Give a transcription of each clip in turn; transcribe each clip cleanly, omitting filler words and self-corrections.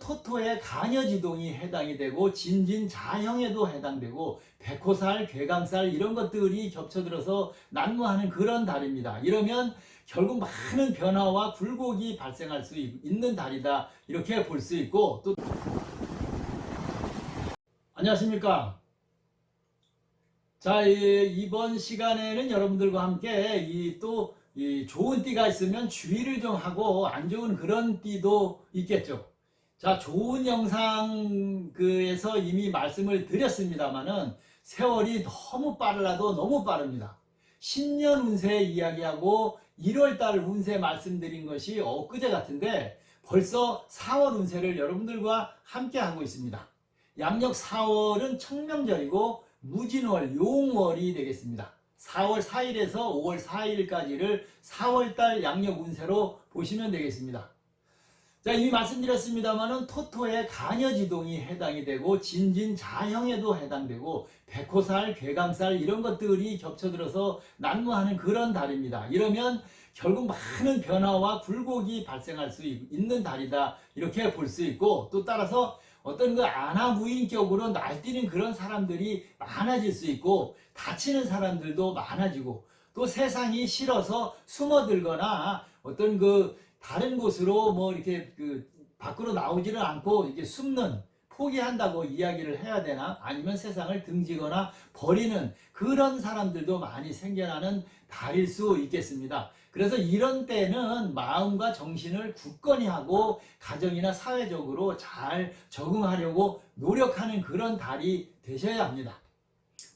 토토의 간여지동이 해당이 되고 진진자형에도 해당되고 백호살, 괴강살 이런 것들이 겹쳐들어서 난무하는 그런 달입니다. 이러면 결국 많은 변화와 굴곡이 발생할 수 있는 달이다, 이렇게 볼 수 있고, 또 안녕하십니까. 자, 이번 시간에는 여러분들과 함께 이 좋은 띠가 있으면 주의를 좀 하고 안 좋은 그런 띠도 있겠죠. 자, 좋은 영상에서 이미 말씀을 드렸습니다만은 세월이 너무 빨라도 너무 빠릅니다. 10년 운세 이야기하고 1월달 운세 말씀드린 것이 엊그제 같은데 벌써 4월 운세를 여러분들과 함께 하고 있습니다. 양력 4월은 청명절이고 무진월, 용월이 되겠습니다. 4월 4일에서 5월 4일까지를 4월달 양력 운세로 보시면 되겠습니다. 자, 이미 말씀드렸습니다만은 토토의 간여지동이 해당이 되고 진진자형에도 해당되고 백호살, 괴강살 이런 것들이 겹쳐들어서 난무하는 그런 달입니다. 이러면 결국 많은 변화와 굴곡이 발생할 수 있는 달이다, 이렇게 볼 수 있고, 또 따라서 어떤 아나무인격으로 날뛰는 그런 사람들이 많아질 수 있고, 다치는 사람들도 많아지고, 또 세상이 싫어서 숨어들거나 어떤 다른 곳으로 이렇게 밖으로 나오지를 않고 이렇게 숨는, 포기한다고 이야기를 해야 되나, 아니면 세상을 등지거나 버리는 그런 사람들도 많이 생겨나는 달일 수 있겠습니다. 그래서 이런 때는 마음과 정신을 굳건히 하고 가정이나 사회적으로 잘 적응하려고 노력하는 그런 달이 되셔야 합니다.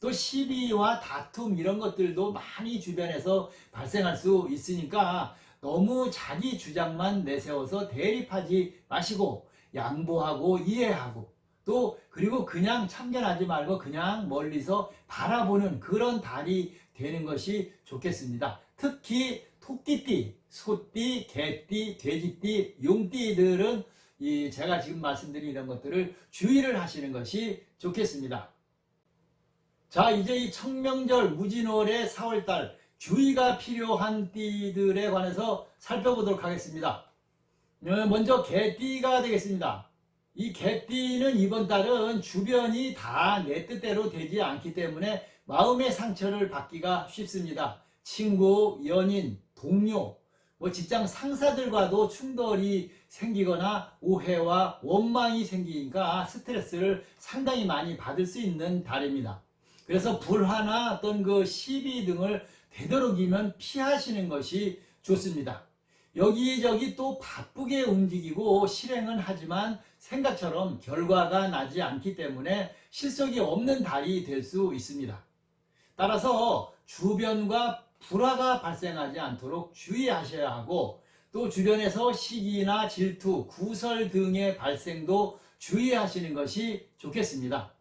또 시비와 다툼 이런 것들도 많이 주변에서 발생할 수 있으니까 너무 자기 주장만 내세워서 대립하지 마시고 양보하고 이해하고, 또 그리고 그냥 참견하지 말고 그냥 멀리서 바라보는 그런 달이 되는 것이 좋겠습니다. 특히 토끼띠, 소띠, 개띠, 돼지띠, 용띠들은 제가 지금 말씀드린 이런 것들을 주의를 하시는 것이 좋겠습니다. 자, 이제 이 청명절 무진월의 4월달 주의가 필요한 띠들에 관해서 살펴보도록 하겠습니다. 먼저 개띠가 되겠습니다. 이 개띠는 이번 달은 주변이 다 내 뜻대로 되지 않기 때문에 마음의 상처를 받기가 쉽습니다. 친구, 연인, 동료, 직장 상사들과도 충돌이 생기거나 오해와 원망이 생기니까 스트레스를 상당히 많이 받을 수 있는 달입니다. 그래서 불화나 어떤 시비 등을 되도록이면 피하시는 것이 좋습니다. 여기저기 또 바쁘게 움직이고 실행은 하지만 생각처럼 결과가 나지 않기 때문에 실속이 없는 달이 될 수 있습니다. 따라서 주변과 불화가 발생하지 않도록 주의하셔야 하고, 또 주변에서 시기나 질투, 구설 등의 발생도 주의하시는 것이 좋겠습니다.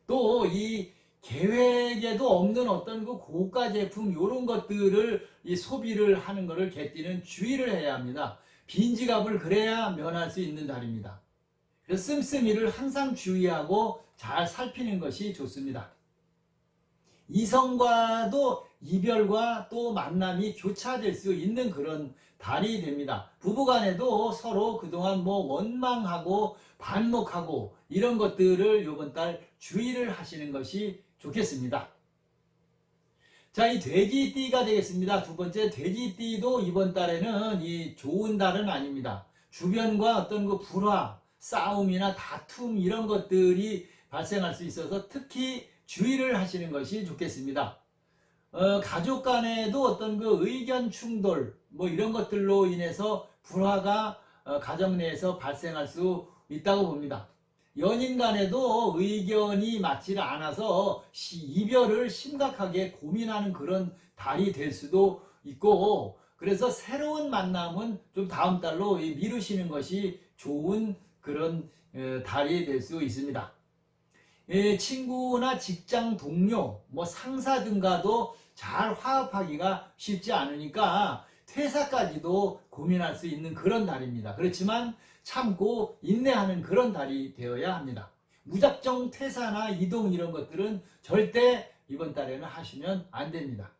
또 이 계획에도 없는 어떤 고가 제품 이런 것들을 소비를 하는 것을 개띠는 주의를 해야 합니다. 빈지갑을 그래야 면할 수 있는 달입니다. 그래서 씀씀이를 항상 주의하고 잘 살피는 것이 좋습니다. 이성과도 이별과 또 만남이 교차될 수 있는 그런 달이 됩니다. 부부간에도 서로 그동안 원망하고 반목하고 이런 것들을 이번 달 주의를 하시는 것이 좋겠습니다. 자, 이 돼지띠가 되겠습니다. 두 번째, 돼지띠도 이번 달에는 좋은 달은 아닙니다. 주변과 어떤 불화, 싸움이나 다툼 이런 것들이 발생할 수 있어서 특히 주의를 하시는 것이 좋겠습니다. 가족 간에도 어떤 의견 충돌 이런 것들로 인해서 불화가 가정 내에서 발생할 수 있다고 봅니다. 연인 간에도 의견이 맞지 않아서 이별을 심각하게 고민하는 그런 달이 될 수도 있고, 그래서 새로운 만남은 좀 다음 달로 미루시는 것이 좋은 그런 달이 될 수 있습니다. 친구나 직장 동료, 상사 등과도 잘 화합하기가 쉽지 않으니까 퇴사까지도 고민할 수 있는 그런 달입니다. 그렇지만 참고 인내하는 그런 달이 되어야 합니다. 무작정 퇴사나 이동 이런 것들은 절대 이번 달에는 하시면 안 됩니다.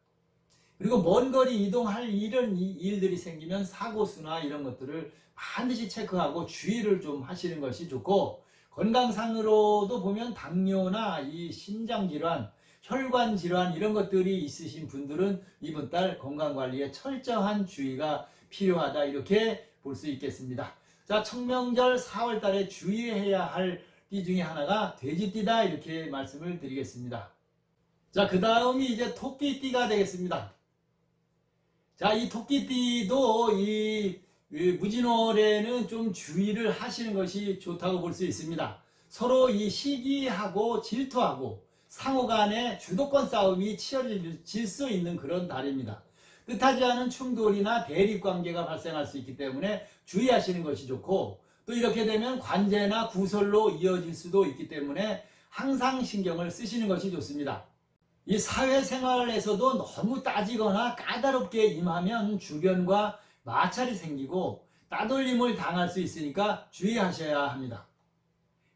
그리고 먼 거리 이동할 이런 일들이 생기면 사고수나 이런 것들을 반드시 체크하고 주의를 좀 하시는 것이 좋고, 건강상으로도 보면 당뇨나 이 심장질환, 혈관질환 이런 것들이 있으신 분들은 이번 달 건강관리에 철저한 주의가 필요하다, 이렇게 볼 수 있겠습니다. 자, 청명절 4월 달에 주의해야 할 띠 중에 하나가 돼지띠다, 이렇게 말씀을 드리겠습니다. 자, 그 다음이 이제 토끼띠가 되겠습니다. 자, 이 토끼띠도 이 무진월에는 좀 주의를 하시는 것이 좋다고 볼 수 있습니다. 서로 이 시기하고 질투하고 상호 간의 주도권 싸움이 치열해질 수 있는 그런 달입니다. 뜻하지 않은 충돌이나 대립 관계가 발생할 수 있기 때문에 주의하시는 것이 좋고, 또 이렇게 되면 관제나 구설로 이어질 수도 있기 때문에 항상 신경을 쓰시는 것이 좋습니다. 이 사회생활에서도 너무 따지거나 까다롭게 임하면 주변과 마찰이 생기고 따돌림을 당할 수 있으니까 주의하셔야 합니다.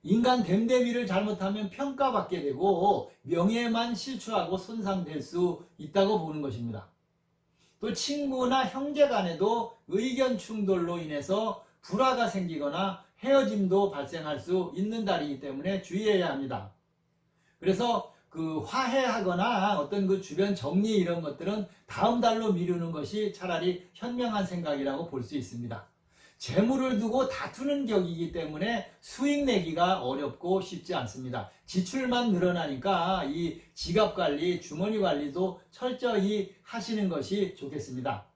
인간 됨됨이를 잘못하면 평가받게 되고 명예만 실추하고 손상될 수 있다고 보는 것입니다. 또 친구나 형제 간에도 의견 충돌로 인해서 불화가 생기거나 헤어짐도 발생할 수 있는 달이기 때문에 주의해야 합니다. 그래서 그 화해하거나 어떤 그 주변 정리 이런 것들은 다음 달로 미루는 것이 차라리 현명한 생각이라고 볼 수 있습니다. 재물을 두고 다투는 격이기 때문에 수익 내기가 어렵고 쉽지 않습니다. 지출만 늘어나니까 이 지갑 관리, 주머니 관리도 철저히 하시는 것이 좋겠습니다.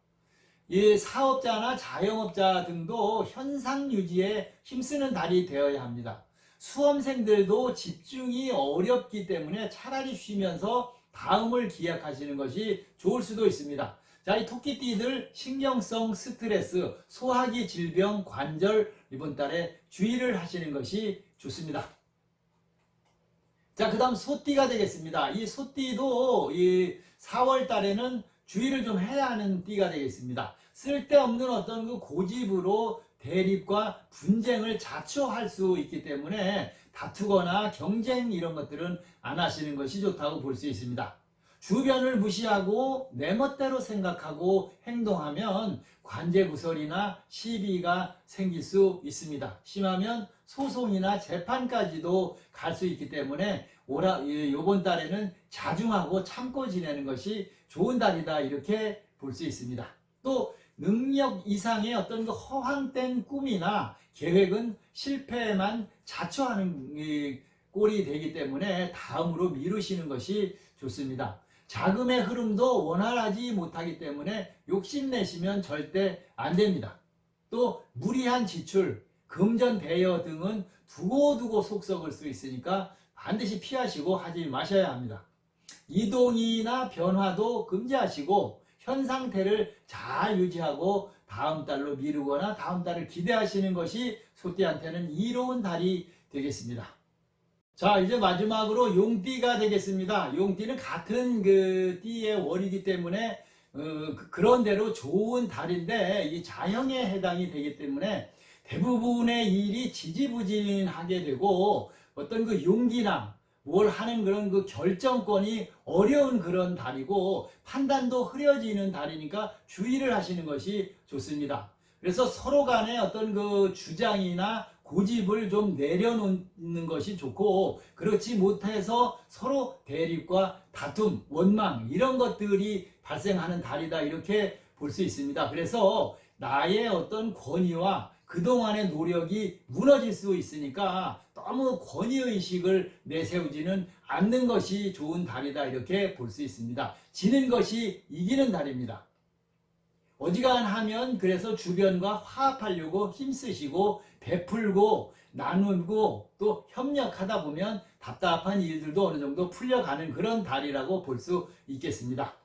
이 사업자나 자영업자 등도 현상 유지에 힘쓰는 달이 되어야 합니다. 수험생들도 집중이 어렵기 때문에 차라리 쉬면서 다음을 기약하시는 것이 좋을 수도 있습니다. 자, 이 토끼띠들 신경성 스트레스, 소화기 질병, 관절 이번 달에 주의를 하시는 것이 좋습니다. 자, 그 다음 소띠가 되겠습니다. 이 소띠도 이 4월 달에는 주의를 좀 해야 하는 띠가 되겠습니다. 쓸데없는 어떤 그 고집으로 대립과 분쟁을 자초할 수 있기 때문에 다투거나 경쟁 이런 것들은 안 하시는 것이 좋다고 볼 수 있습니다. 주변을 무시하고 내 멋대로 생각하고 행동하면 관제구설이나 시비가 생길 수 있습니다. 심하면 소송이나 재판까지도 갈 수 있기 때문에 이번 달에는 자중하고 참고 지내는 것이 좋은 달이다, 이렇게 볼 수 있습니다. 또 능력 이상의 어떤 그 허황된 꿈이나 계획은 실패에만 자초하는 꼴이 되기 때문에 다음으로 미루시는 것이 좋습니다. 자금의 흐름도 원활하지 못하기 때문에 욕심내시면 절대 안 됩니다. 또 무리한 지출, 금전 대여 등은 두고두고 속 썩을 수 있으니까 반드시 피하시고 하지 마셔야 합니다. 이동이나 변화도 금지하시고 현 상태를 잘 유지하고 다음 달로 미루거나 다음 달을 기대하시는 것이 소띠한테는 이로운 달이 되겠습니다. 자, 이제 마지막으로 용띠가 되겠습니다. 용띠는 같은 그 띠의 월이기 때문에 그런 대로 좋은 달인데 이 자형에 해당이 되기 때문에 대부분의 일이 지지부진하게 되고 어떤 그 용기나 뭘 하는 그런 그 결정권이 어려운 그런 달이고 판단도 흐려지는 달이니까 주의를 하시는 것이 좋습니다. 그래서 서로 간에 어떤 그 주장이나 고집을 좀 내려놓는 것이 좋고, 그렇지 못해서 서로 대립과 다툼, 원망 이런 것들이 발생하는 달이다, 이렇게 볼 수 있습니다. 그래서 나의 어떤 권위와 그동안의 노력이 무너질 수 있으니까 너무 권위의식을 내세우지는 않는 것이 좋은 달이다, 이렇게 볼 수 있습니다. 지는 것이 이기는 달입니다. 어지간하면 그래서 주변과 화합하려고 힘쓰시고 베풀고 나누고 또 협력하다 보면 답답한 일들도 어느 정도 풀려가는 그런 달이라고 볼 수 있겠습니다.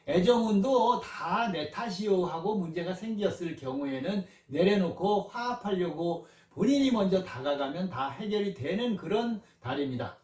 애정운도 다 내 탓이요 하고 문제가 생겼을 경우에는 내려놓고 화합하려고 본인이 먼저 다가가면 다 해결이 되는 그런 달입니다.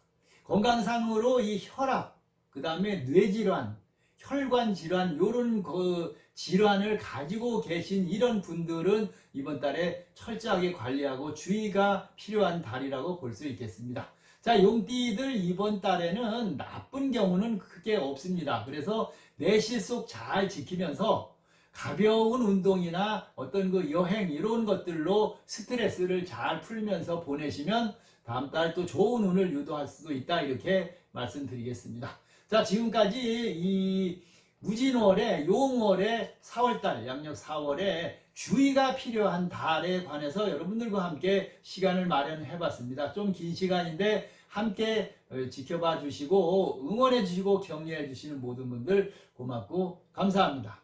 건강상으로 이 혈압, 그 다음에 뇌질환, 혈관질환 이런 그 질환을 가지고 계신 이런 분들은 이번 달에 철저하게 관리하고 주의가 필요한 달이라고 볼 수 있겠습니다. 자, 용띠들 이번 달에는 나쁜 경우는 크게 없습니다. 그래서 내실 속 잘 지키면서 가벼운 운동이나 어떤 그 여행 이런 것들로 스트레스를 잘 풀면서 보내시면 다음 달 또 좋은 운을 유도할 수도 있다, 이렇게 말씀드리겠습니다. 자, 지금까지 이 무진월의 용월의 4월달, 양력 4월에 주의가 필요한 달에 관해서 여러분들과 함께 시간을 마련해 봤습니다. 좀 긴 시간인데 함께 지켜봐 주시고 응원해 주시고 격려해 주시는 모든 분들 고맙고 감사합니다.